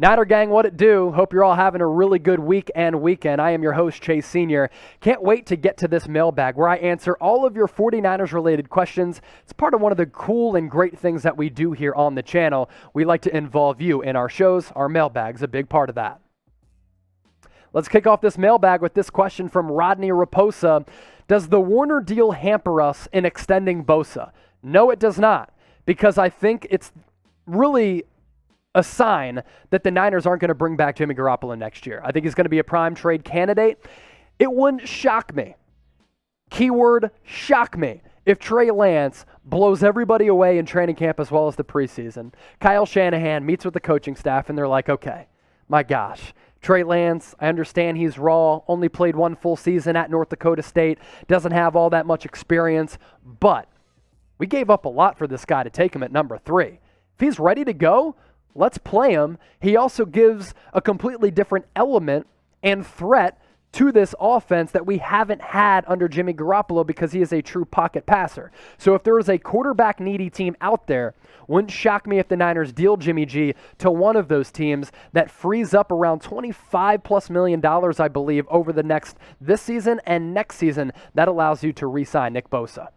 Niner gang, what it do? Hope you're all having a really good week and weekend. I am your host, Chase Sr. Can't wait to get to this mailbag where I answer all of your 49ers-related questions. It's part of one of the cool and great things that we do here on the channel. We like to involve you in our shows. Our mailbag's a big part of that. Let's kick off this mailbag with this question from Rodney Raposa. Does the Warner deal hamper us in extending Bosa? No, it does not, because I think it's really a sign that the Niners aren't going to bring back Jimmy Garoppolo next year. I think he's going to be a prime trade candidate. It wouldn't shock me. Keyword, shock me. If Trey Lance blows everybody away in training camp as well as the preseason, Kyle Shanahan meets with the coaching staff and they're like, okay, my gosh, Trey Lance, I understand he's raw, only played one full season at North Dakota State, doesn't have all that much experience, but we gave up a lot for this guy to take him at number 3. If he's ready to go, let's play him. He also gives a completely different element and threat to this offense that we haven't had under Jimmy Garoppolo because he is a true pocket passer. So if there is a quarterback needy team out there, wouldn't shock me if the Niners deal Jimmy G to one of those teams that frees up around $25+ million, I believe, over this season and next season. That allows you to re-sign Nick Bosa.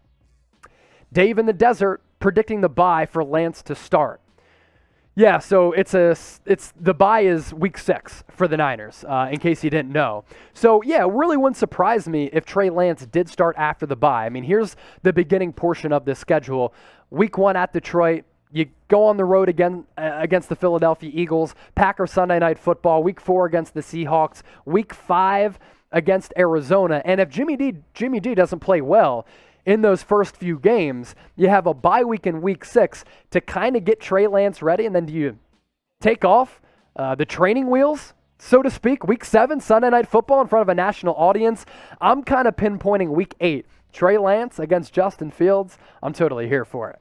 Dave in the desert predicting the bye for Lance to start. Yeah, so the bye is week 6 for the Niners, in case you didn't know. So, yeah, it really wouldn't surprise me if Trey Lance did start after the bye. I mean, here's the beginning portion of this schedule. Week 1 at Detroit, you go on the road again against the Philadelphia Eagles, Packers Sunday Night Football, Week 4 against the Seahawks, Week 5 against Arizona. And if Jimmy G doesn't play well in those first few games, you have a bye week in week 6 to kind of get Trey Lance ready, and then do you take off the training wheels, so to speak, week 7, Sunday Night Football in front of a national audience? I'm kind of pinpointing week 8, Trey Lance against Justin Fields. I'm totally here for it.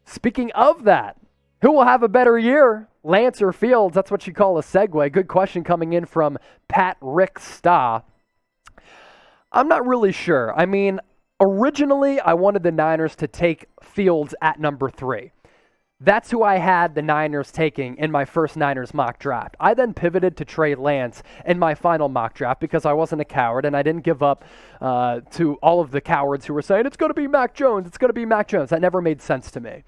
Speaking of that, who will have a better year, Lance or Fields? That's what you call a segue. Good question coming in from Pat Rick Stah. I'm not really sure. I mean, originally I wanted the Niners to take Fields at number 3. That's who I had the Niners taking in my first Niners mock draft. I then pivoted to Trey Lance in my final mock draft because I wasn't a coward and I didn't give up to all of the cowards who were saying, it's going to be Mac Jones, it's going to be Mac Jones. That never made sense to me.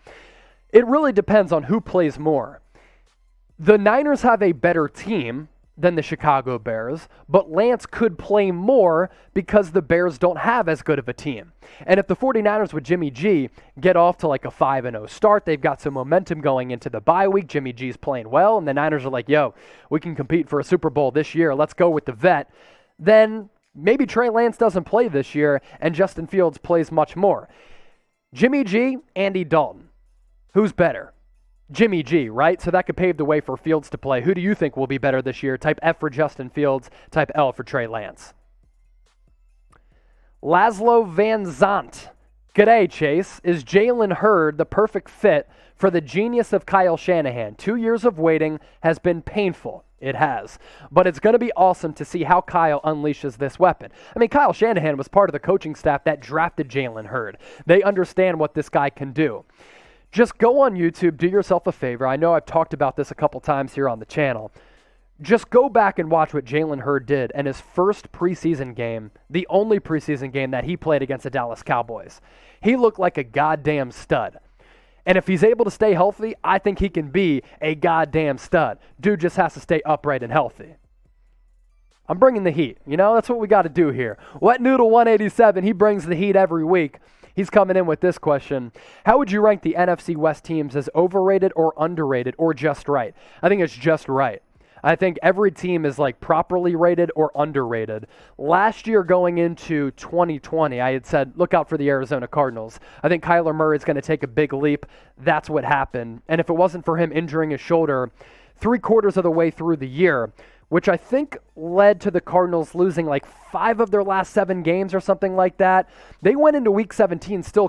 It really depends on who plays more. The Niners have a better team than the Chicago Bears, but Lance could play more because the Bears don't have as good of a team. And if the 49ers with Jimmy G get off to like a 5-0 start, they've got some momentum going into the bye week, Jimmy G's playing well, and the Niners are like, yo, we can compete for a Super Bowl this year, let's go with the vet, then maybe Trey Lance doesn't play this year and Justin Fields plays much more. Jimmy G, Andy Dalton. Who's better? Jimmy G, right? So that could pave the way for Fields to play. Who do you think will be better this year? Type F for Justin Fields, type L for Trey Lance. Laszlo Van Zandt. G'day, Chase. Is Jalen Hurd the perfect fit for the genius of Kyle Shanahan? 2 years of waiting has been painful. It has. But it's going to be awesome to see how Kyle unleashes this weapon. I mean, Kyle Shanahan was part of the coaching staff that drafted Jalen Hurd. They understand what this guy can do. Just go on YouTube, do yourself a favor. I know I've talked about this a couple times here on the channel. Just go back and watch what Jalen Hurd did in his first preseason game, the only preseason game that he played against the Dallas Cowboys. He looked like a goddamn stud. And if he's able to stay healthy, I think he can be a goddamn stud. Dude just has to stay upright and healthy. I'm bringing the heat. You know, that's what we got to do here. Wet Noodle 187, he brings the heat every week. He's coming in with this question. How would you rank the NFC West teams, as overrated or underrated or just right? I think it's just right. I think every team is like properly rated or underrated. Last year going into 2020, I had said, look out for the Arizona Cardinals. I think Kyler Murray is going to take a big leap. That's what happened. And if it wasn't for him injuring his shoulder 3/4 of the way through the year, which I think led to the Cardinals losing like 5 of their last 7 games or something like that. They went into Week 17 still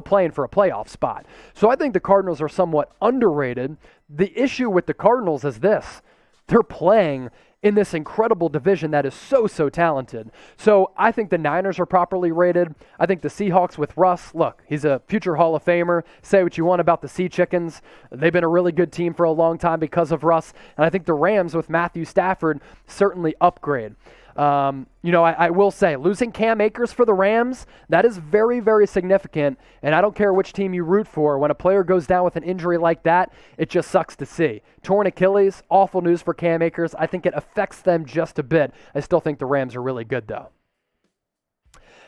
playing for a playoff spot. So I think the Cardinals are somewhat underrated. The issue with the Cardinals is this. They're playing in this incredible division that is so talented. So I think the Niners are properly rated. I think the Seahawks with Russ, look, he's a future Hall of Famer. Say what you want about the Sea Chickens. They've been a really good team for a long time because of Russ. And I think the Rams with Matthew Stafford certainly upgrade. I will say, losing Cam Akers for the Rams, that is very significant. And I don't care which team you root for. When a player goes down with an injury like that, it just sucks to see. Torn Achilles, awful news for Cam Akers. I think it affects them just a bit. I still think the Rams are really good, though.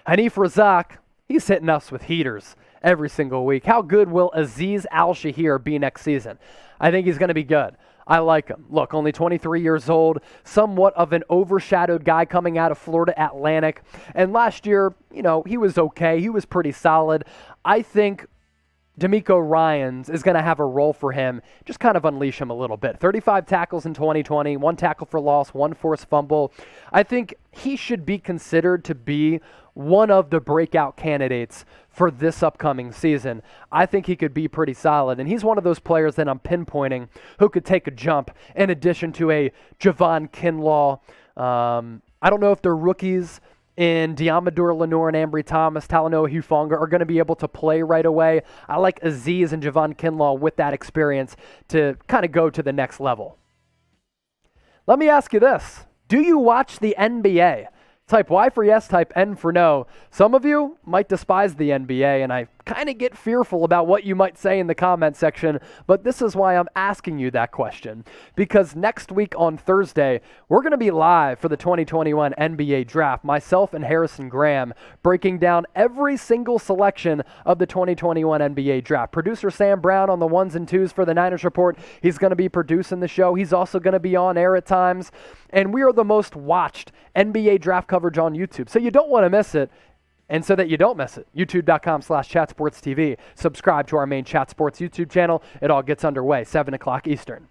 Hanif Razak, he's hitting us with heaters every single week. How good will Azeez Al-Shahir be next season? I think he's going to be good. I like him. Look, only 23 years old, somewhat of an overshadowed guy coming out of Florida Atlantic. And last year, he was okay. He was pretty solid. I think DeMeco Ryans is going to have a role for him, just kind of unleash him a little bit. 35 tackles in 2020, 1 tackle for loss, 1 forced fumble. I think he should be considered to be one of the breakout candidates for this upcoming season. I think he could be pretty solid, and he's one of those players that I'm pinpointing who could take a jump in addition to a Javon Kinlaw. I don't know if they're rookies in Diamador Lenore and Ambry Thomas, Talanoa Hufanga are going to be able to play right away. I like Azeez and Javon Kinlaw with that experience to kind of go to the next level. Let me ask you this. Do you watch the NBA? Type Y for yes, type N for no. Some of you might despise the NBA, and I kind of get fearful about what you might say in the comment section, but this is why I'm asking you that question. Because next week on Thursday, we're going to be live for the 2021 NBA Draft, myself and Harrison Graham, breaking down every single selection of the 2021 NBA Draft. Producer Sam Brown on the 1s and 2s for the Niners Report. He's going to be producing the show. He's also going to be on air at times. And we are the most watched NBA Draft coverage on YouTube. So you don't want to miss it. And so that you don't miss it, youtube.com/chatsportstv. Subscribe to our main Chat Sports YouTube channel. It all gets underway, 7 o'clock Eastern.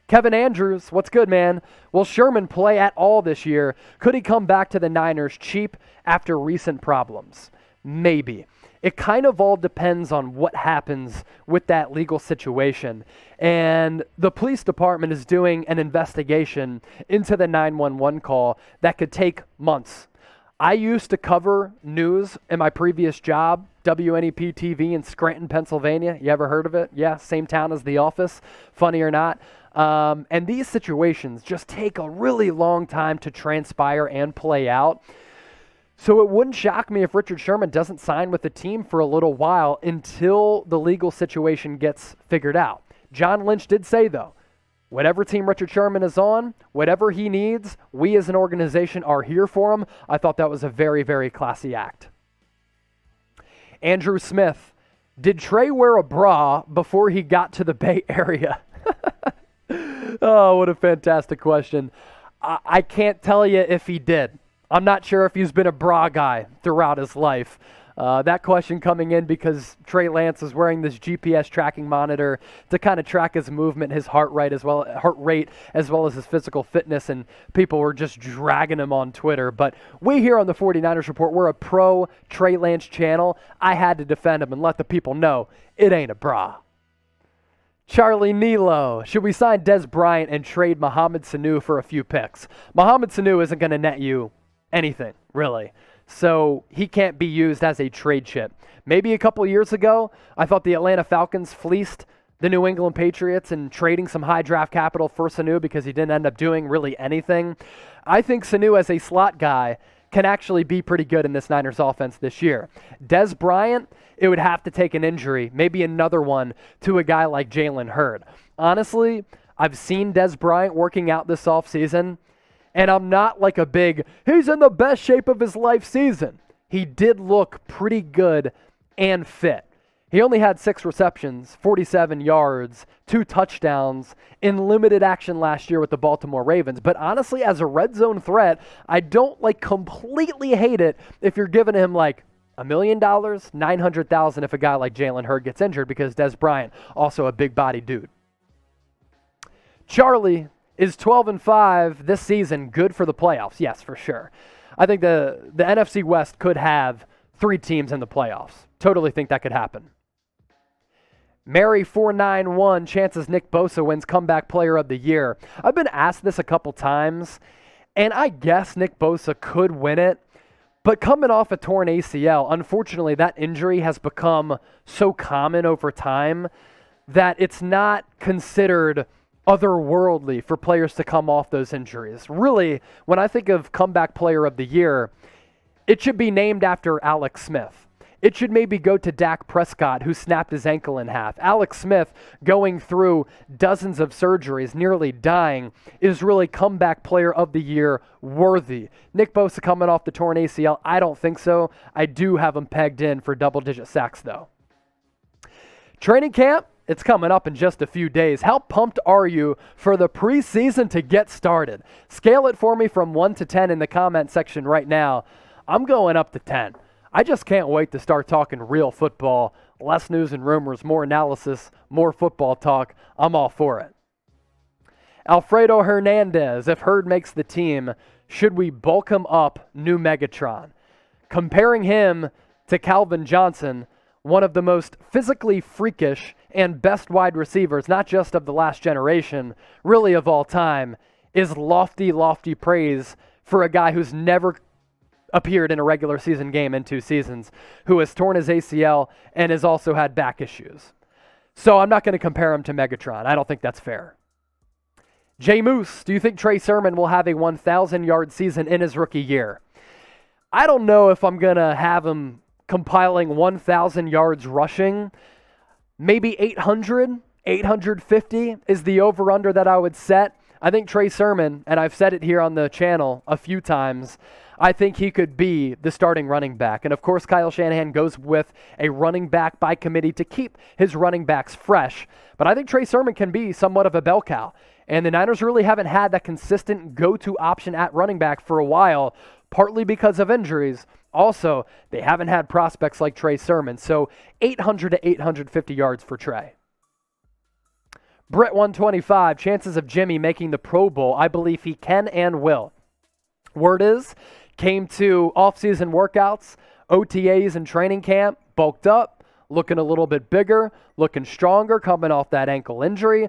Kevin Andrews, what's good, man? Will Sherman play at all this year? Could he come back to the Niners cheap after recent problems? Maybe. It kind of all depends on what happens with that legal situation. And the police department is doing an investigation into the 911 call that could take months. I used to cover news in my previous job, WNEP TV in Scranton, Pennsylvania. You ever heard of it? Yeah, same town as The Office, funny or not. And these situations just take a really long time to transpire and play out. So it wouldn't shock me if Richard Sherman doesn't sign with the team for a little while until the legal situation gets figured out. John Lynch did say, though, whatever team Richard Sherman is on, whatever he needs, we as an organization are here for him. I thought that was a very classy act. Andrew Smith, did Trey wear a bra before he got to the Bay Area? Oh, what a fantastic question. I can't tell you if he did. I'm not sure if he's been a bra guy throughout his life. That question coming in because Trey Lance is wearing this GPS tracking monitor to kind of track his movement, his heart rate as well as his physical fitness, and people were just dragging him on Twitter. But we here on the 49ers Report, we're a pro Trey Lance channel. I had to defend him and let the people know it ain't a bra. Charlie Nilo, should we sign Dez Bryant and trade Mohamed Sanu for a few picks? Mohamed Sanu isn't going to net you anything, really. So he can't be used as a trade chip. Maybe a couple years ago, I thought the Atlanta Falcons fleeced the New England Patriots in trading some high draft capital for Sanu because he didn't end up doing really anything. I think Sanu as a slot guy can actually be pretty good in this Niners offense this year. Dez Bryant, it would have to take an injury, maybe another one, to a guy like Jalen Hurd. Honestly, I've seen Dez Bryant working out this offseason, and I'm not like a big, he's in the best shape of his life season. He did look pretty good and fit. He only had 6 receptions, 47 yards, 2 touchdowns in limited action last year with the Baltimore Ravens. But honestly, as a red zone threat, I don't completely hate it if you're giving him $1 million, $900,000 if a guy like Jalen Hurd gets injured, because Dez Bryant, also a big body dude. Charlie, is 12-5 this season good for the playoffs? Yes, for sure. I think the NFC West could have 3 teams in the playoffs. Totally think that could happen. Mary491, chances Nick Bosa wins comeback player of the year. I've been asked this a couple times, and I guess Nick Bosa could win it. But coming off a torn ACL, unfortunately, that injury has become so common over time that it's not considered otherworldly for players to come off those injuries. Really, when I think of comeback player of the year, it should be named after Alex Smith. It should maybe go to Dak Prescott, who snapped his ankle in half. Alex Smith, going through dozens of surgeries, nearly dying, is really comeback player of the year worthy. Nick Bosa coming off the torn ACL, I don't think so. I do have him pegged in for double-digit sacks, though. Training camp, it's coming up in just a few days. How pumped are you for the preseason to get started? Scale it for me from 1 to 10 in the comment section right now. I'm going up to 10. I just can't wait to start talking real football. Less news and rumors, more analysis, more football talk. I'm all for it. Alfredo Hernandez, if Hurd makes the team, should we bulk him up? New Megatron. Comparing him to Calvin Johnson, one of the most physically freakish and best wide receivers, not just of the last generation, really of all time, is lofty, lofty praise for a guy who's never appeared in a regular season game in 2 seasons, who has torn his ACL and has also had back issues. So I'm not going to compare him to Megatron. I don't think that's fair. J Moose, do you think Trey Sermon will have a 1,000-yard season in his rookie year? I don't know if I'm going to have him compiling 1,000 yards rushing. Maybe 800, 850 is the over-under that I would set. I think Trey Sermon, and I've said it here on the channel a few times, I think he could be the starting running back. And of course, Kyle Shanahan goes with a running back by committee to keep his running backs fresh. But I think Trey Sermon can be somewhat of a bell cow. And the Niners really haven't had that consistent go-to option at running back for a while, partly because of injuries. Also, they haven't had prospects like Trey Sermon. So 800 to 850 yards for Trey. Brett 125, chances of Jimmy making the Pro Bowl. I believe he can and will. Word is, came to off-season workouts, OTAs and training camp, bulked up, looking a little bit bigger, looking stronger, coming off that ankle injury.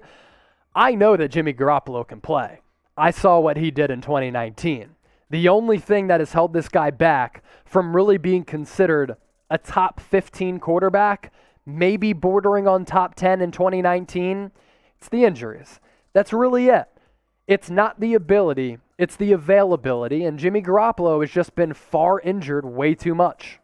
I know that Jimmy Garoppolo can play. I saw what he did in 2019. The only thing that has held this guy back from really being considered a top 15 quarterback, maybe bordering on top 10 in 2019, it's the injuries. That's really it. It's not the ability, it's the availability, and Jimmy Garoppolo has just been far injured way too much.